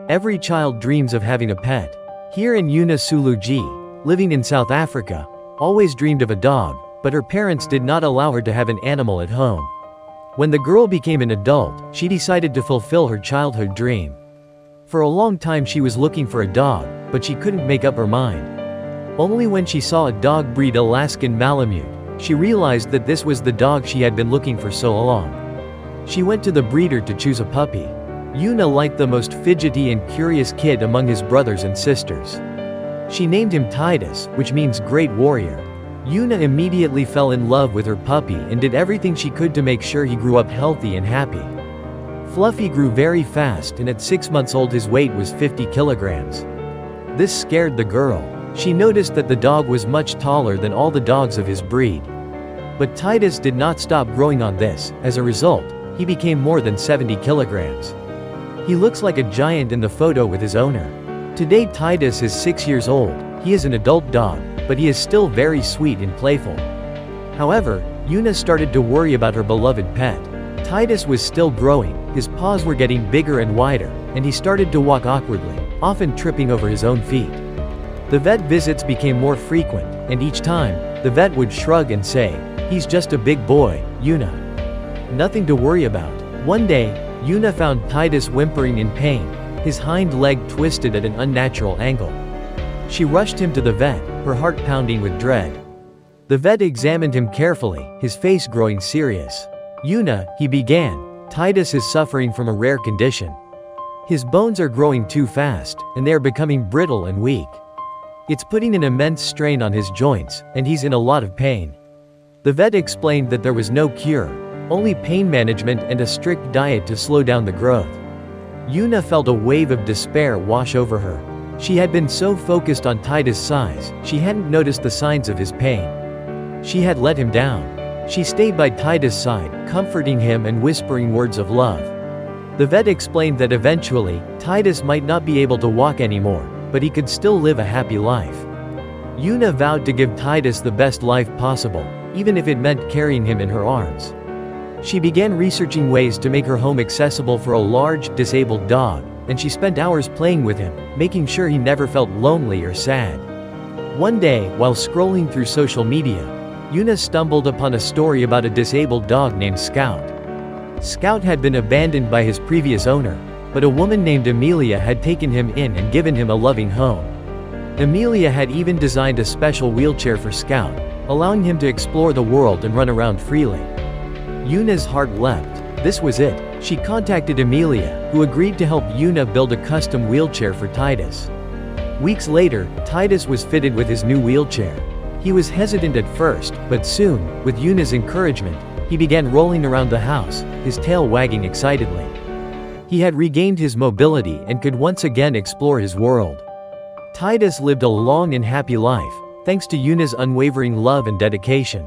Every child dreams of having a pet. Here in Yuna Suluji, living in South Africa, always dreamed of a dog, but her parents did not allow her to have an animal at home. When the girl became an adult, she decided to fulfill her childhood dream. For a long time she was looking for a dog, but she couldn't make up her mind. Only when she saw a dog breed Alaskan Malamute, she realized that this was the dog she had been looking for so long. She went to the breeder to choose a puppy. Yuna liked the most fidgety and curious kid among his brothers and sisters. She named him Titus, which means great warrior. Yuna immediately fell in love with her puppy and did everything she could to make sure he grew up healthy and happy. Fluffy grew very fast, and at 6 months old his weight was 50 kilograms. This scared the girl. She noticed that the dog was much taller than all the dogs of his breed. But Titus did not stop growing on this. As a result, he became more than 70 kilograms. He looks like a giant in the photo with his owner. Today Titus is 6 years old. He is an adult dog, but he is still very sweet and playful. However, Yuna started to worry about her beloved pet. Titus was still growing, his paws were getting bigger and wider, and he started to walk awkwardly, often tripping over his own feet. The vet visits became more frequent, and each time, the vet would shrug and say, "He's just a big boy, Yuna. Nothing to worry about." One day, Yuna found Titus whimpering in pain, his hind leg twisted at an unnatural angle. She rushed him to the vet, her heart pounding with dread. The vet examined him carefully, his face growing serious. "Yuna," he began, "Titus is suffering from a rare condition. His bones are growing too fast, and they are becoming brittle and weak. It's putting an immense strain on his joints, and he's in a lot of pain." The vet explained that there was no cure, only pain management and a strict diet to slow down the growth. Yuna felt a wave of despair wash over her. She had been so focused on Titus' size, she hadn't noticed the signs of his pain. She had let him down. She stayed by Titus' side, comforting him and whispering words of love. The vet explained that eventually, Titus might not be able to walk anymore, but he could still live a happy life. Yuna vowed to give Titus the best life possible, even if it meant carrying him in her arms. She began researching ways to make her home accessible for a large, disabled dog, and she spent hours playing with him, making sure he never felt lonely or sad. One day, while scrolling through social media, Yuna stumbled upon a story about a disabled dog named Scout. Scout had been abandoned by his previous owner, but a woman named Amelia had taken him in and given him a loving home. Amelia had even designed a special wheelchair for Scout, allowing him to explore the world and run around freely. Yuna's heart leapt. This was it. She contacted Amelia, who agreed to help Yuna build a custom wheelchair for Titus. Weeks later, Titus was fitted with his new wheelchair. He was hesitant at first, but soon, with Yuna's encouragement, he began rolling around the house, his tail wagging excitedly. He had regained his mobility and could once again explore his world. Titus lived a long and happy life, thanks to Yuna's unwavering love and dedication.